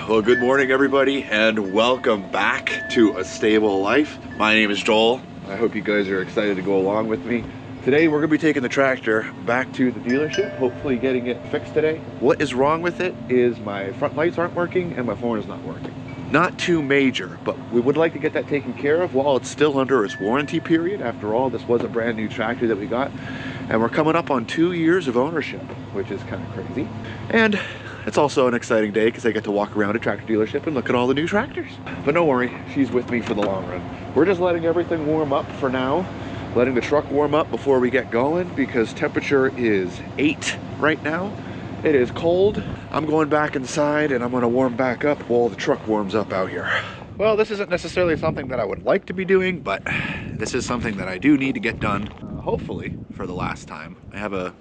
Well, good morning everybody and welcome back to A Stable Life. My name is Joel. I hope you guys are excited to go along with me. Today we're going to be taking the tractor back to the dealership, hopefully getting it fixed today. What is wrong with it is my front lights aren't working and my phone is not working. Not too major, but we would like to get that taken care of while it's still under its warranty period. After all, this was a brand new tractor that we got, and we're coming up on 2 years of ownership, which is kind of crazy. And it's also an exciting day because I get to walk around a tractor dealership and look at all the new tractors. But don't worry, she's with me for the long run. We're just letting everything warm up for now, letting the truck warm up before we get going because temperature is 8 right now. It is cold. I'm going back inside and I'm going to warm back up while the truck warms up out here. Well, this isn't necessarily something that I would like to be doing, but this is something that I do need to get done, hopefully for the last time. I have a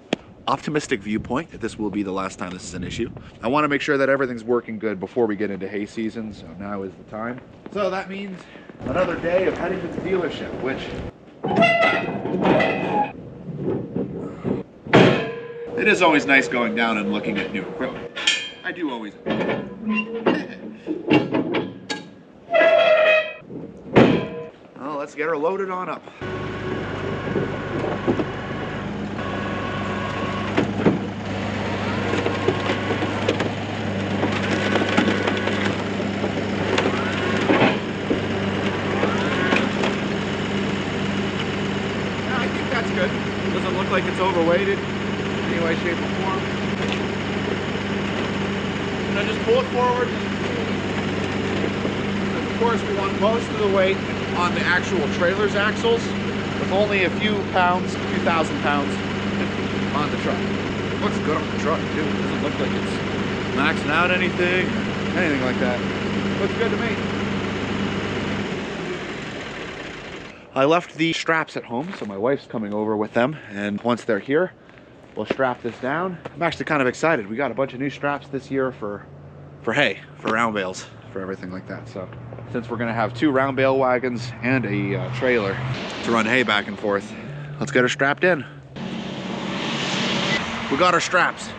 optimistic viewpoint that this will be the last time this is an issue. I want to make sure that everything's working good before we get into hay season, so now is the time. So that means another day of heading to the dealership, which it is always nice going down and looking at new equipment. I do always. Well, let's get her loaded on up. Doesn't look like it's overweighted in any way, shape, or form. And I just pull it forward. And of course, we want most of the weight on the actual trailer's axles, with only a few pounds, a few thousand pounds on the truck. It looks good on the truck too. It doesn't look like it's maxing out anything like that. Looks good to me. I left the straps at home, so my wife's coming over with them, and once they're here, we'll strap this down. I'm actually kind of excited. We got a bunch of new straps this year for hay, for round bales, for everything like that. So since we're gonna have 2 round bale wagons and a trailer to run hay back and forth, let's get her strapped in. We got our straps.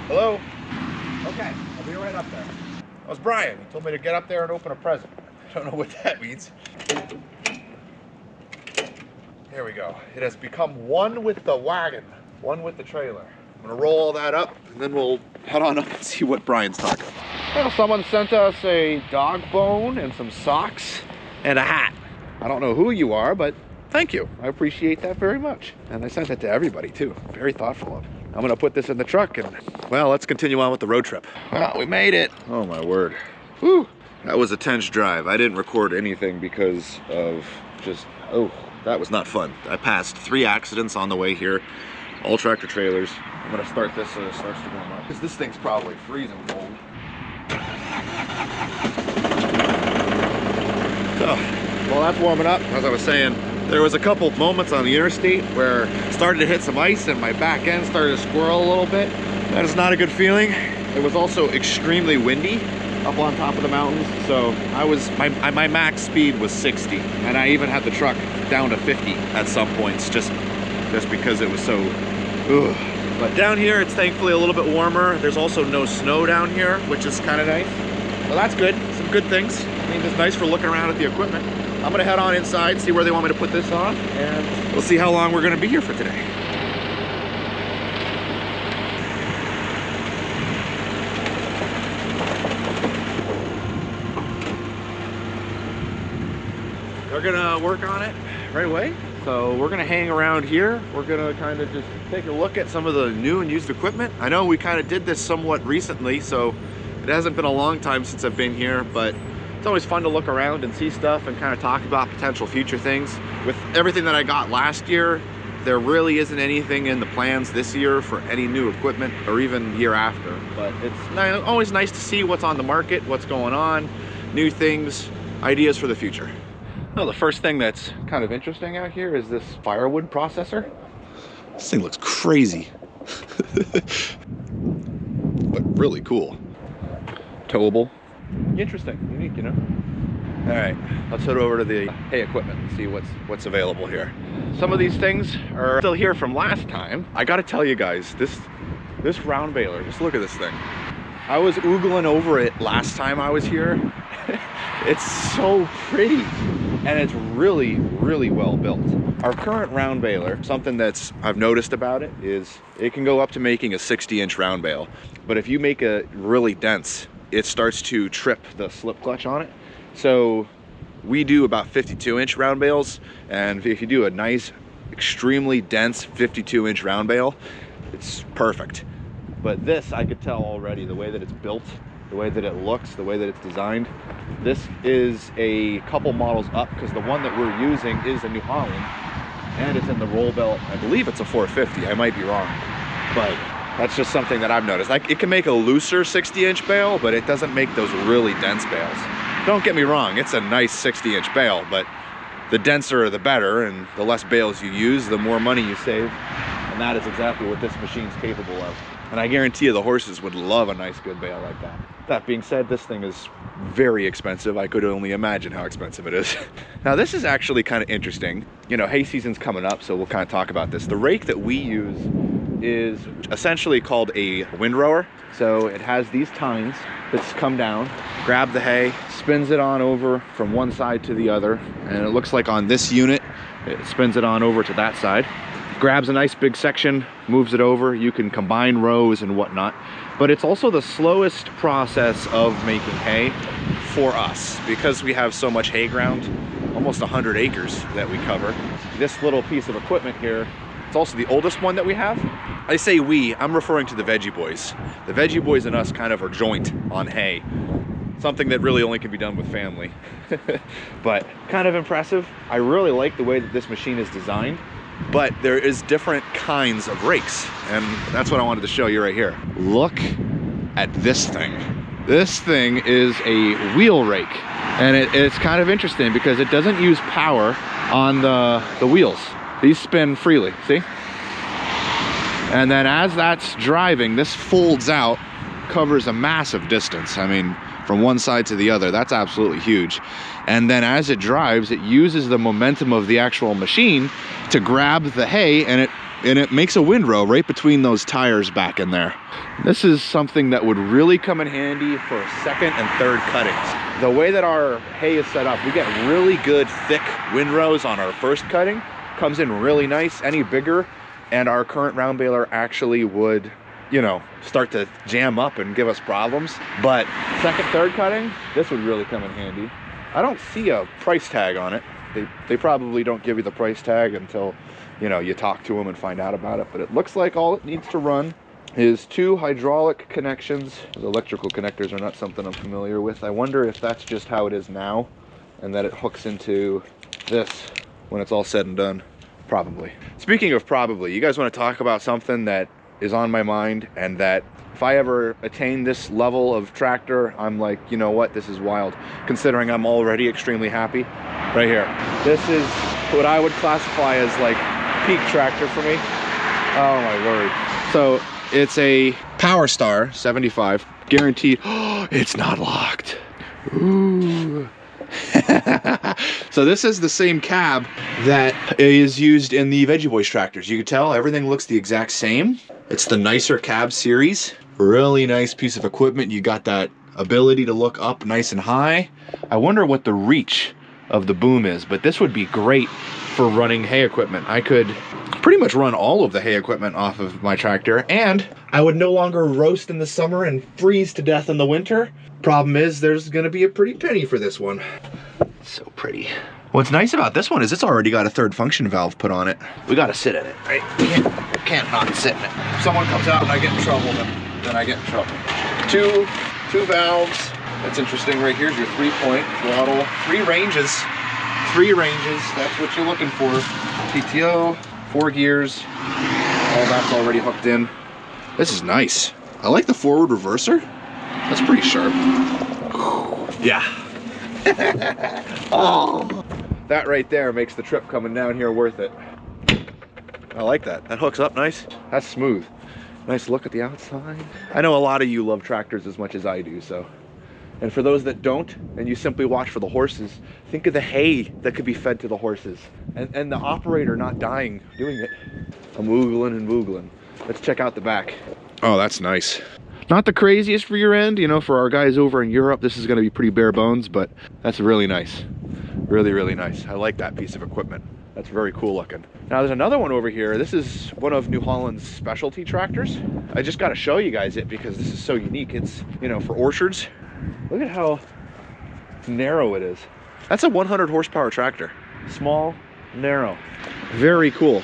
Hello? Okay, I'll be right up there. That was Brian. He told me to get up there and open a present. I don't know what that means. There we go. It has become one with the wagon, one with the trailer. I'm gonna roll all that up and then we'll head on up and see what Brian's talking about. Well, someone sent us a dog bone and some socks and a hat. I don't know who you are, but thank you. I appreciate that very much. And I sent it to everybody too. Very thoughtful of it. I'm gonna put this in the truck and, well, let's continue on with the road trip. Well, we made it. Oh my word. Whew. That was a tense drive. I didn't record anything because of just, oh, that was not fun. I passed 3 accidents on the way here, all tractor trailers. I'm gonna start this so it starts to warm up, because this thing's probably freezing cold. So, well, that's warming up. As I was saying, there was a couple moments on the interstate where it started to hit some ice and my back end started to squirrel a little bit. That is not a good feeling. It was also extremely windy up on top of the mountains, so my max speed was 60, and I even had the truck down to 50 at some points, just because it was so. Ugh. But down here, it's thankfully a little bit warmer. There's also no snow down here, which is kind of nice. So that's good. Some good things. I mean, it's nice for looking around at the equipment. I'm gonna head on inside, see where they want me to put this on, and we'll see how long we're gonna be here for today. They're gonna work on it right away. So we're gonna hang around here. We're gonna kind of just take a look at some of the new and used equipment. I know we kind of did this somewhat recently, so it hasn't been a long time since I've been here, but it's always fun to look around and see stuff and kind of talk about potential future things. With everything that I got last year, there really isn't anything in the plans this year for any new equipment or even year after. But it's always nice to see what's on the market, what's going on, new things, ideas for the future. Well, the first thing that's kind of interesting out here is this firewood processor. This thing looks crazy. But really cool. Towable. Interesting, unique, you know. All right, let's head over to the hay equipment and see what's available here. Some of these things are still here from last time. I gotta tell you guys, this round baler, just look at this thing. I was oogling over it last time I was here. It's so pretty, and it's really, really well built. Our current round baler, something that's I've noticed about it is it can go up to making a 60-inch round bale, but if you make it really dense, it starts to trip the slip clutch on it. So we do about 52-inch round bales, and if you do a nice, extremely dense 52-inch round bale, it's perfect. But this, I could tell already, the way that it's built, the way that it looks, the way that it's designed, this is a couple models up, because the one that we're using is a New Holland, and it's in the roll belt. I believe it's a 450, I might be wrong, but that's just something that I've noticed. Like, it can make a looser 60-inch bale, but it doesn't make those really dense bales. Don't get me wrong, it's a nice 60-inch bale, but the denser the better, and the less bales you use, the more money you save, and that is exactly what this machine's capable of. And I guarantee you the horses would love a nice good bale like that. That being said, this thing is very expensive. I could only imagine how expensive it is. Now this is actually kind of interesting. You know, hay season's coming up, so we'll kind of talk about this. The rake that we use is essentially called a windrower. So it has these tines that come down, grab the hay, spins it on over from one side to the other, and it looks like on this unit, it spins it on over to that side. Grabs a nice big section, moves it over. You can combine rows and whatnot, but it's also the slowest process of making hay for us because we have so much hay ground, almost 100 acres that we cover. This little piece of equipment here, it's also the oldest one that we have. I say we, I'm referring to the Veggie Boys. The Veggie Boys and us kind of are joint on hay. Something that really only can be done with family. But kind of impressive. I really like the way that this machine is designed. But there is different kinds of rakes, and that's what I wanted to show you right here. Look at this thing. This thing is a wheel rake, and it's kind of interesting because it doesn't use power on the wheels. These spin freely, see? And then as that's driving, this folds out, covers a massive distance. I mean, from one side to the other, that's absolutely huge. And then as it drives, it uses the momentum of the actual machine to grab the hay, and it makes a windrow right between those tires back in there. This is something that would really come in handy for second and third cuttings. The way that our hay is set up, we get really good thick windrows on our first cutting. Comes in really nice. Any bigger, and our current round baler actually would, you know, start to jam up and give us problems. But second, third cutting, this would really come in handy. I don't see a price tag on it. They probably don't give you the price tag until, you know, you talk to them and find out about it. But it looks like all it needs to run is 2 hydraulic connections. The electrical connectors are not something I'm familiar with. I wonder if that's just how it is now, and that it hooks into this when it's all said and done. Probably. Speaking of probably, you guys want to talk about something that is on my mind, and that if I ever attain this level of tractor, I'm like, you know what, this is wild, considering I'm already extremely happy. Right here, this is what I would classify as like peak tractor for me. Oh my word. So it's a Power Star 75, guaranteed. Oh, it's not locked. Ooh. So this is the same cab that is used in the Veggie Boys tractors. You can tell everything looks the exact same. It's the nicer cab series. Really nice piece of equipment. You got that ability to look up nice and high. I wonder what the reach of the boom is, but this would be great for running hay equipment. I could pretty much run all of the hay equipment off of my tractor, and I would no longer roast in the summer and freeze to death in the winter. Problem is, there's gonna be a pretty penny for this one. So pretty. What's nice about this one is it's already got a third function valve put on it. We gotta sit in it, right? Can't not sit in it. If someone comes out and I get in trouble, then I get in trouble. Two valves. That's interesting. Right here's your 3-point throttle. 3 ranges. 3 ranges. That's what you're looking for. PTO, 4 gears. All that's already hooked in. This is nice. I like the forward reverser. That's pretty sharp. Yeah. Oh, that right there makes the trip coming down here worth it. I like that. That hooks up nice. That's smooth. Nice look at the outside. I know a lot of you love tractors as much as I do, so And for those that don't, and you simply watch for the horses, think of the hay that could be fed to the horses. And the operator not dying doing it. I'm woogling and woogling. Let's check out the back. Oh, that's nice. Not the craziest for your end, you know, for our guys over in Europe, this is gonna be pretty bare bones, but that's really nice. Really, really nice. I like that piece of equipment. That's very cool looking. Now there's another one over here. This is one of New Holland's specialty tractors. I just gotta show you guys it because this is so unique. It's, you know, for orchards. Look at how narrow it is. That's a 100 horsepower tractor. Small, narrow. Very cool.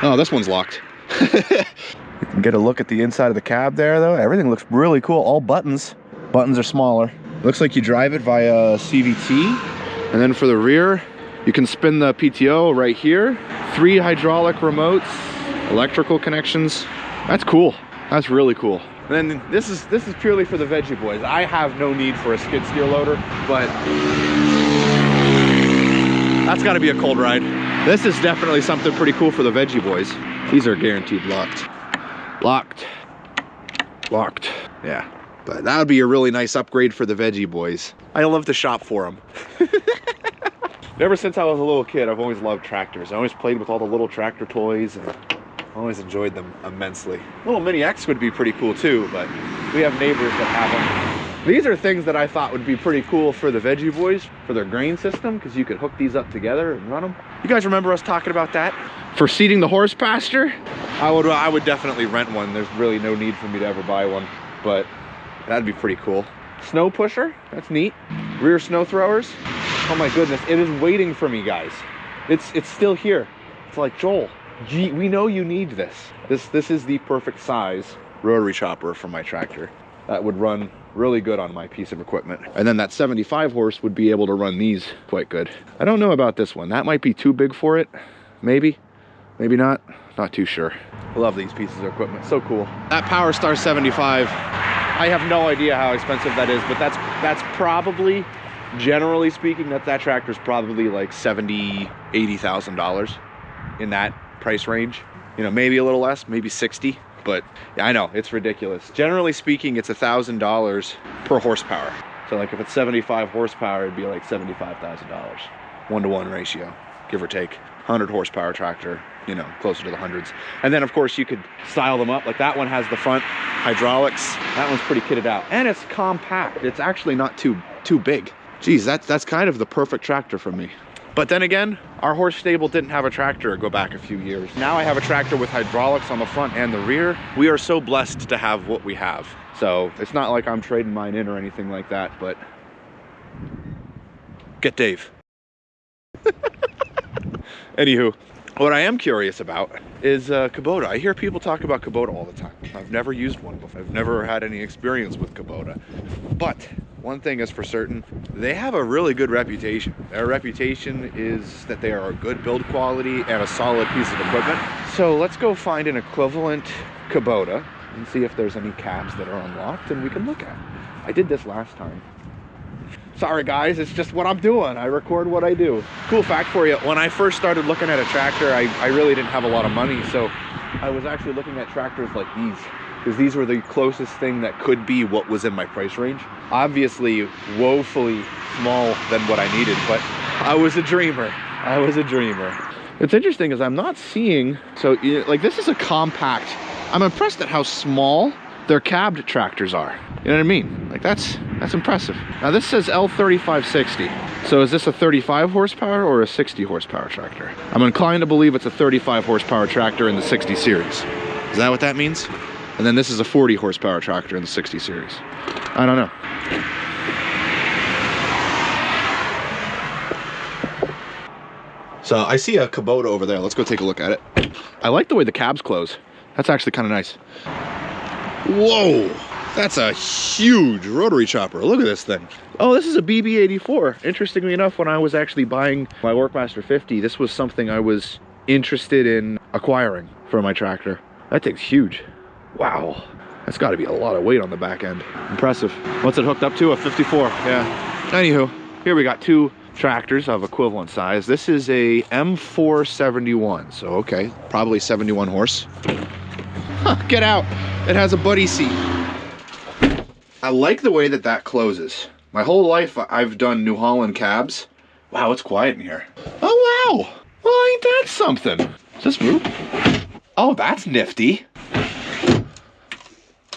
Oh, this one's locked. You can get a look at the inside of the cab there though. Everything looks really cool. All buttons. Buttons are smaller. Looks like you drive it via CVT. And then for the rear, you can spin the PTO right here. 3 hydraulic remotes, electrical connections. That's cool. That's really cool. And then this is purely for the veggie boys. I have no need for a skid steer loader, but that's gotta be a cold ride. This is definitely something pretty cool for the veggie boys. These are guaranteed locked. Locked. Locked. Yeah. But that would be a really nice upgrade for the veggie boys. I love to shop for them. Ever since I was a little kid, I've always loved tractors. I always played with all the little tractor toys and always enjoyed them immensely. Little Mini X would be pretty cool too, but we have neighbors that have them. These are things that I thought would be pretty cool for the veggie boys, for their grain system, because you could hook these up together and run them. You guys remember us talking about that? For seeding the horse pasture, I would definitely rent one. There's really no need for me to ever buy one, but that'd be pretty cool. Snow pusher, that's neat. Rear snow throwers. Oh my goodness, it is waiting for me, guys. It's still here. It's like, Joel, gee, we know you need this. This is the perfect size rotary chopper for my tractor. That would run really good on my piece of equipment. And then that 75 horse would be able to run these quite good. I don't know about this one. That might be too big for it. Maybe, maybe not. Not too sure. I love these pieces of equipment, so cool. That Power Star 75, I have no idea how expensive that is, but that's probably, generally speaking, that tractor's probably like $70,000, $80,000 in that price range. You know, maybe a little less, maybe 60, but yeah, I know, it's ridiculous. Generally speaking, it's $1,000 per horsepower. So like if it's 75 horsepower, it'd be like $75,000. 1-to-1 ratio, give or take. 100 horsepower tractor, you know, closer to the hundreds. And then of course you could style them up. Like that one has the front hydraulics. That one's pretty kitted out. And it's compact. It's actually not too big. Geez, that's kind of the perfect tractor for me. But then again, our horse stable didn't have a tractor go back a few years. Now I have a tractor with hydraulics on the front and the rear. We are so blessed to have what we have. So it's not like I'm trading mine in or anything like that, but get Dave. Anywho, what I am curious about is Kubota. I hear people talk about Kubota all the time. I've never used one before. I've never had any experience with Kubota. But one thing is for certain, they have a really good reputation. Their reputation is that they are a good build quality and a solid piece of equipment. So let's go find an equivalent Kubota and see if there's any cabs that are unlocked and we can look at. I did this last time. Sorry guys, it's just what I'm doing. I record what I do. Cool fact for you, when I first started looking at a tractor, I really didn't have a lot of money, so I was actually looking at tractors like these, because these were the closest thing that could be what was in my price range. Obviously, woefully small than what I needed, but I was a dreamer. I was a dreamer. What's interesting is I'm not seeing, so like this is a compact. I'm impressed at how small their cabbed tractors are. You know what I mean? Like that's impressive. Now this says L3560. So is this a 35 horsepower or a 60 horsepower tractor? I'm inclined to believe it's a 35 horsepower tractor in the 60 series. Is that what that means? And then this is a 40 horsepower tractor in the 60 series. I don't know. So I see a Kubota over there. Let's go take a look at it. I like the way the cabs close. That's actually kind of nice. Whoa, that's a huge rotary chopper. Look at this thing. Oh, this is a BB84. Interestingly enough, when I was actually buying my Workmaster 50, this was something I was interested in acquiring for my tractor. That thing's huge. Wow, that's got to be a lot of weight on the back end. Impressive. What's it hooked up to? A 54, yeah. Anywho, here we got two tractors of equivalent size. This is a M471, so okay, probably 71 horse. Huh, get out. It has a buddy seat. I like the way that that closes. My whole life I've done New Holland cabs. Wow, it's quiet in here. Oh wow, well ain't that something? Does this move? Oh, that's nifty.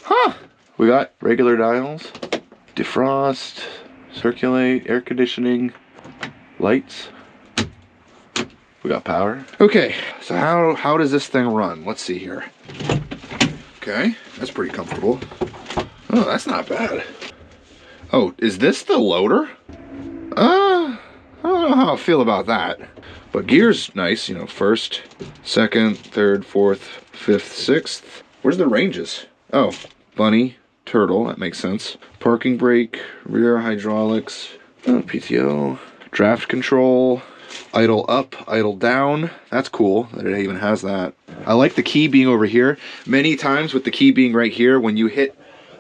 Huh. We got regular dials, defrost, circulate, air conditioning, lights. We got power. Okay, so how does this thing run? Let's see here. Okay, that's pretty comfortable. Oh, that's not bad. Oh, is this the loader? I don't know how I feel about that. But gear's nice, you know, first, second, third, fourth, fifth, sixth. Where's the ranges? Oh, bunny, turtle, that makes sense. Parking brake, rear hydraulics, PTO, draft control, idle up, idle down. That's cool that it even has that. I like the key being over here. Many times with the key being right here, when you hit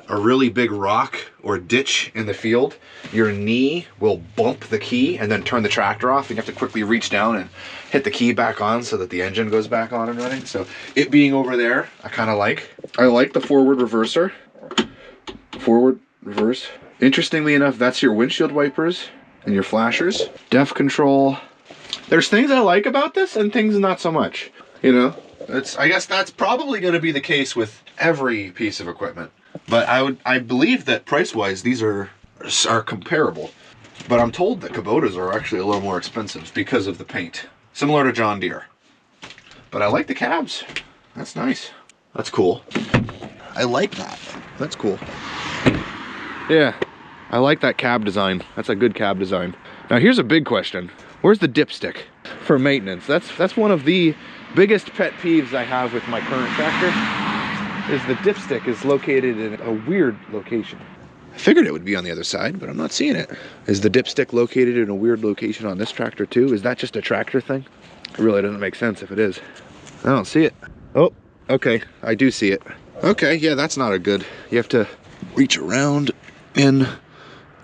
a really big rock or ditch in the field, your knee will bump the key and then turn the tractor off. You have to quickly reach down and hit the key back on so that the engine goes back on and running. So it being over there, I kind of like. I like the forward reverser. Forward, reverse. Interestingly enough, that's your windshield wipers and your flashers. Def control. There's things I like about this and things not so much. You know, I guess that's probably going to be the case with every piece of equipment. But I believe that price-wise, these are comparable. But I'm told that Kubotas are actually a little more expensive because of the paint. Similar to John Deere. But I like the cabs. That's nice. That's cool. I like that. That's cool. Yeah, I like that cab design. That's a good cab design. Now here's a big question. Where's the dipstick for maintenance? That's one of the biggest pet peeves I have with my current tractor. Is the dipstick is located in a weird location. I figured it would be on the other side, but I'm not seeing it. Is the dipstick located in a weird location on this tractor too? Is that just a tractor thing? It really doesn't make sense if it is. I don't see it. Oh, okay, I do see it. Okay, yeah, that's not a good. You have to reach around and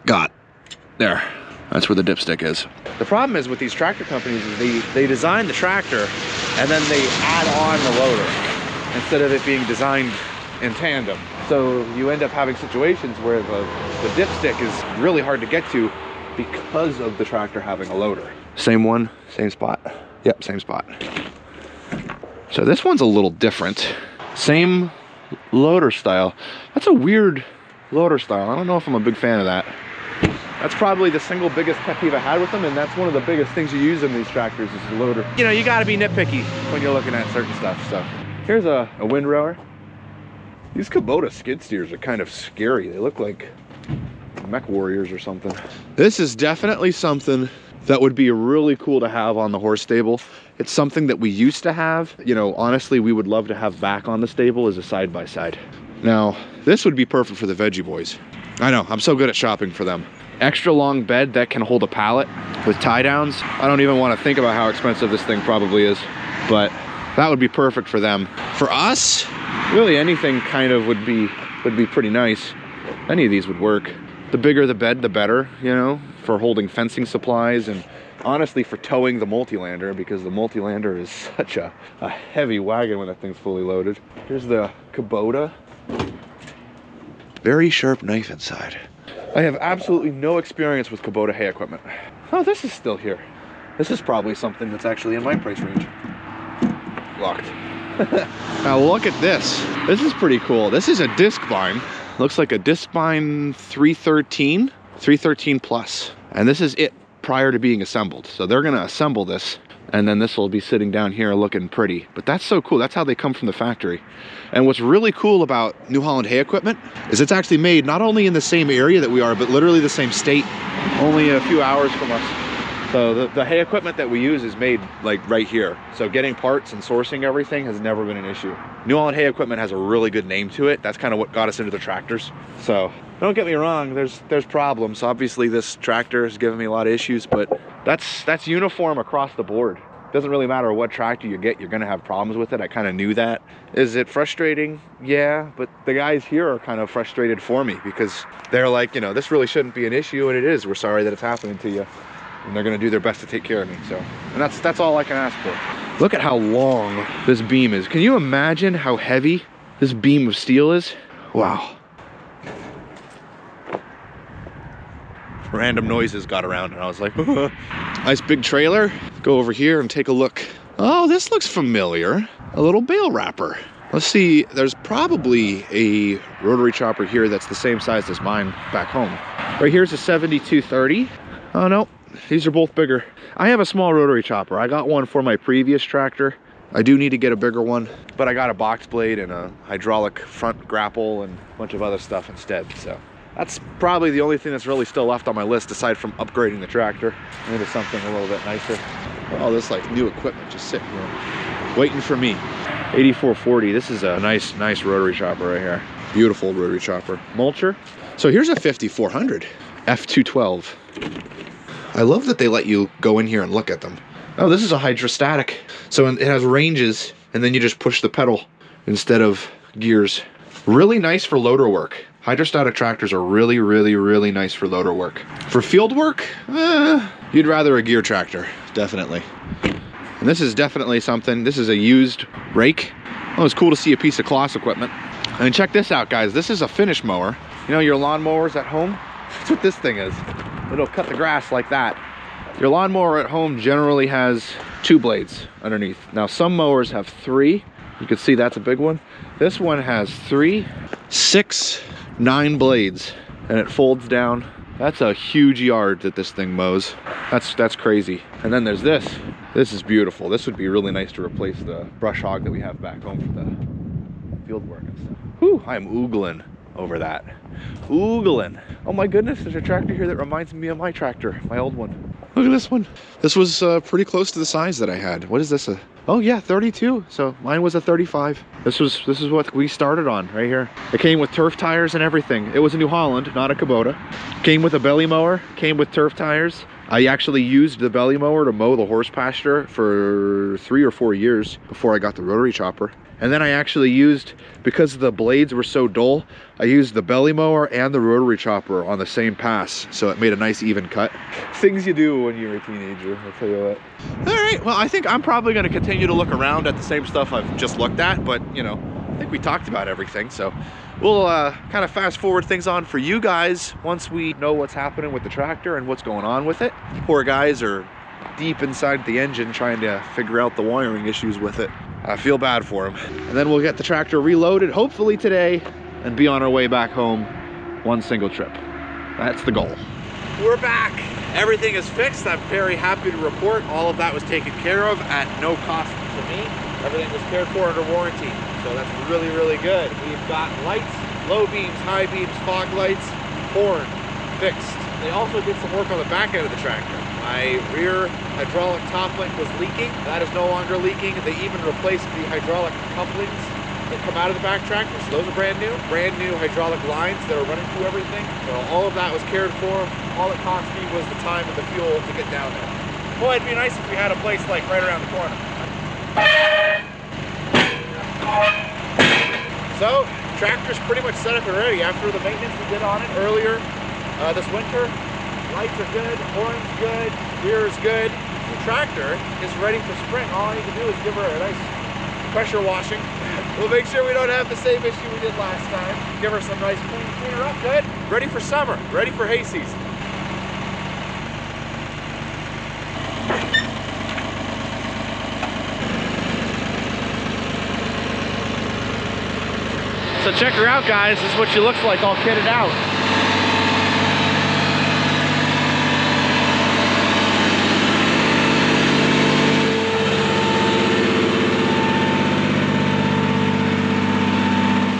got there. That's where the dipstick is. The problem is with these tractor companies is they design the tractor and then they add on the loader instead of it being designed in tandem. So you end up having situations where the dipstick is really hard to get to because of the tractor having a loader. Same one, same spot. Yep, same spot. So this one's a little different. Same loader style. That's a weird loader style. I don't know if I'm a big fan of that. That's probably the single biggest pet peeve I had with them, and that's one of the biggest things you use in these tractors is the loader. You know, you gotta be nitpicky when you're looking at certain stuff, so. Here's a windrower. These Kubota skid steers are kind of scary. They look like mech warriors or something. This is definitely something that would be really cool to have on the horse stable. It's something that we used to have. You know, honestly, we would love to have back on the stable as a side-by-side. Now, this would be perfect for the veggie boys. I know, I'm so good at shopping for them. Extra long bed that can hold a pallet with tie downs. I don't even want to think about how expensive this thing probably is, but that would be perfect for them. For us, really anything kind of would be pretty nice. Any of these would work. The bigger the bed, the better, you know, for holding fencing supplies and honestly for towing the multi-lander, because the multi-lander is such a heavy wagon when that thing's fully loaded. Here's the Kubota. Very sharp knife inside. I have absolutely no experience with Kubota hay equipment. Oh, this is still here. This is probably something that's actually in my price range. Locked. Now look at this. This is pretty cool. This is a disc bind. Looks like a disc bind 313 plus. And this is it prior to being assembled. So they're gonna assemble this and then this will be sitting down here looking pretty. But that's so cool. That's how they come from the factory. And what's really cool about New Holland hay equipment is it's actually made not only in the same area that we are, but literally the same state, only a few hours from us. So the hay equipment that we use is made like right here. So getting parts and sourcing everything has never been an issue. New Holland hay equipment has a really good name to it. That's kind of what got us into the tractors. So don't get me wrong, there's problems. Obviously this tractor is giving me a lot of issues, but that's uniform across the board. Doesn't really matter what tractor you get, you're gonna have problems with it. I kind of knew that. Is it frustrating? Yeah, but the guys here are kind of frustrated for me because they're like, you know, this really shouldn't be an issue, and it is. We're sorry that it's happening to you. And they're gonna do their best to take care of me, so. And that's all I can ask for. Look at how long this beam is. Can you imagine how heavy this beam of steel is? Wow. random noises got around and I was like, nice big trailer. Go over here and take a look. Oh, this looks familiar. A little bale wrapper. Let's see, there's probably a rotary chopper here that's the same size as mine back home. Right here's a 7230. Oh no, these are both bigger. I have a small rotary chopper. I got one for my previous tractor. I do need to get a bigger one, but I got a box blade and a hydraulic front grapple and a bunch of other stuff instead. So that's probably the only thing that's really still left on my list aside from upgrading the tractor into something a little bit nicer. All this like new equipment just sitting here waiting for me. 8440, this is a nice rotary chopper right here. Beautiful rotary chopper. Mulcher. So here's a 5400 F212. I love that they let you go in here and look at them. Oh, this is a hydrostatic. So it has ranges and then you just push the pedal instead of gears. Really nice for loader work. Hydrostatic tractors are really nice for loader work. For field work, you'd rather a gear tractor, definitely. And this is definitely something, this is a used rake. Oh, it's cool to see a piece of Kloss equipment. And check this out, guys. This is a finish mower. You know your lawn mowers at home? That's what this thing is. It'll cut the grass like that. Your lawnmower at home generally has 2 blades underneath. Now some mowers have 3. You can see that's a big one. This one has 3, 6, 9 blades, and it folds down. That's a huge yard that this thing mows. That's crazy. And then there's this. This is beautiful. This would be really nice to replace the brush hog that we have back home for the field work and stuff. Whew, I'm oogling over that. Oogling. Oh my goodness, there's a tractor here that reminds me of my tractor, my old one. Look at this one. This was pretty close to the size that I had. What is this? Oh yeah, 32. So mine was a 35. This is what we started on right here. It came with turf tires and everything. It was a New Holland, not a Kubota. Came with a belly mower, came with turf tires. I actually used the belly mower to mow the horse pasture for 3 or 4 years before I got the rotary chopper. And then I actually used, because the blades were so dull, I used the belly mower and the rotary chopper on the same pass. So it made a nice even cut. Things you do when you're a teenager, I'll tell you what. All right, well, I think I'm probably gonna continue to look around at the same stuff I've just looked at, but you know, I think we talked about everything. So we'll kind of fast forward things on for you guys once we know what's happening with the tractor and what's going on with it. Poor guys are deep inside the engine trying to figure out the wiring issues with it. I feel bad for them. And then we'll get the tractor reloaded, hopefully today, and be on our way back home one single trip. That's the goal. We're back. Everything is fixed. I'm very happy to report all of that was taken care of at no cost to me. Everything was cared for under warranty. So that's really good. We've got lights, low beams, high beams, fog lights, horn fixed. They also did some work on the back end of the tractor. My rear hydraulic top link was leaking. That is no longer leaking. They even replaced the hydraulic couplings that come out of the back tractor. So those are brand new hydraulic lines that are running through everything. So all of that was cared for. All it cost me was the time and the fuel to get down there. Boy, it'd be nice if we had a place like right around the corner. So, tractor's pretty much set up and ready after the maintenance we did on it earlier this winter. Lights are good, horn's good, rear is good. The tractor is ready for spring. All I need to do is give her a nice pressure washing. We'll make sure we don't have the same issue we did last time. Give her some nice clean her up good. Ready for summer, ready for hay season. So check her out, guys. This is what she looks like all kitted out.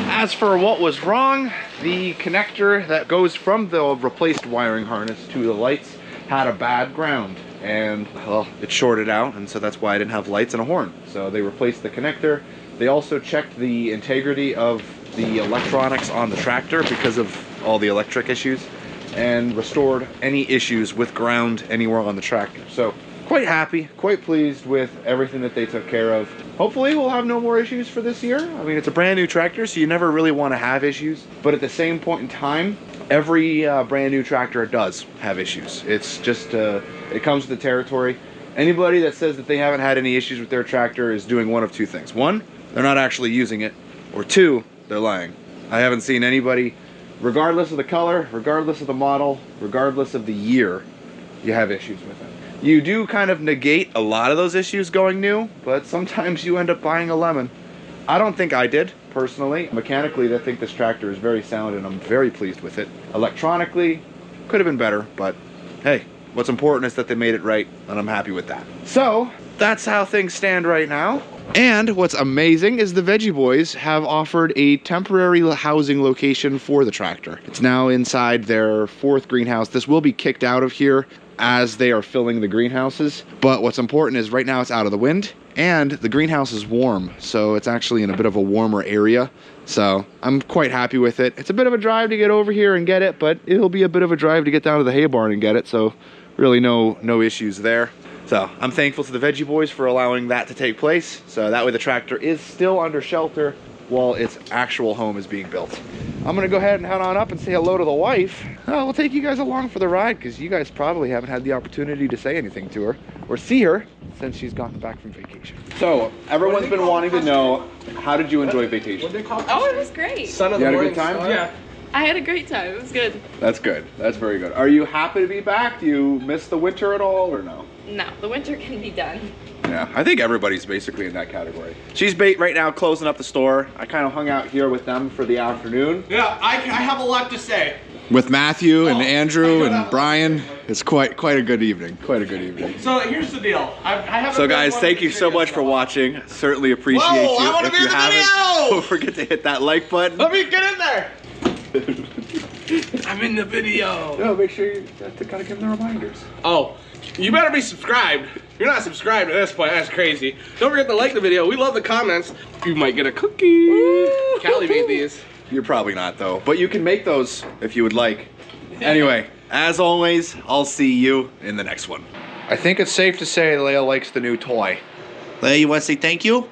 As for what was wrong, the connector that goes from the replaced wiring harness to the lights had a bad ground, and well, it shorted out, and so that's why I didn't have lights and a horn. So they replaced the connector. They also checked the integrity of the electronics on the tractor because of all the electric issues, and restored any issues with ground anywhere on the tractor. So quite happy, quite pleased with everything that they took care of. Hopefully we'll have no more issues for this year. I mean, it's a brand new tractor, so you never really want to have issues. But at the same point in time, every brand new tractor does have issues. It's just, it comes with the territory. Anybody that says that they haven't had any issues with their tractor is doing one of two things. One, they're not actually using it. Or two, they're lying. I haven't seen anybody regardless of the color, regardless of the model, regardless of the year, you have issues with it. You do kind of negate a lot of those issues going new, but sometimes you end up buying a lemon. I don't think I did, personally. Mechanically, I think this tractor is very sound and I'm very pleased with it. Electronically, could have been better, but hey, what's important is that they made it right and I'm happy with that. So, that's how things stand right now. And what's amazing is the Veggie Boys have offered a temporary housing location for the tractor. It's now inside their 4th greenhouse. This will be kicked out of here as they are filling the greenhouses. But what's important is right now it's out of the wind and the greenhouse is warm. So it's actually in a bit of a warmer area. So I'm quite happy with it. It's a bit of a drive to get over here and get it, but it'll be a bit of a drive to get down to the hay barn and get it. So really no issues there. So I'm thankful to the Veggie Boys for allowing that to take place. So that way the tractor is still under shelter while its actual home is being built. I'm gonna go ahead and head on up and say hello to the wife. We'll take you guys along for the ride because you guys probably haven't had the opportunity to say anything to her or see her since she's gotten back from vacation. So everyone's been wanting to know, how did you enjoy vacation? Oh, it was great. Son of You the had a morning good time? star. Yeah. I had a great time. It was good. That's good. That's very good. Are you happy to be back? Do you miss the winter at all or no? No, the winter can be done. Yeah, I think everybody's basically in that category. She's right now closing up the store. I kind of hung out here with them for the afternoon. Yeah, I have a lot to say. With Matthew and Andrew and Brian. It's quite a good evening. Quite a good evening. So here's the deal. I have So guys, thank you so much for watching. Certainly appreciate you. I wanna be in the video! Don't forget to hit that like button. Let me get in there. I'm in the video. No, make sure you have to kind of give them the reminders. Oh, you better be subscribed. If you're not subscribed at this point, that's crazy. Don't forget to like the video. We love the comments. You might get a cookie. Callie made these. You're probably not though, but you can make those if you would like. Anyway, as always, I'll see you in the next one. I think it's safe to say Leia likes the new toy. Leia, you want to say thank you?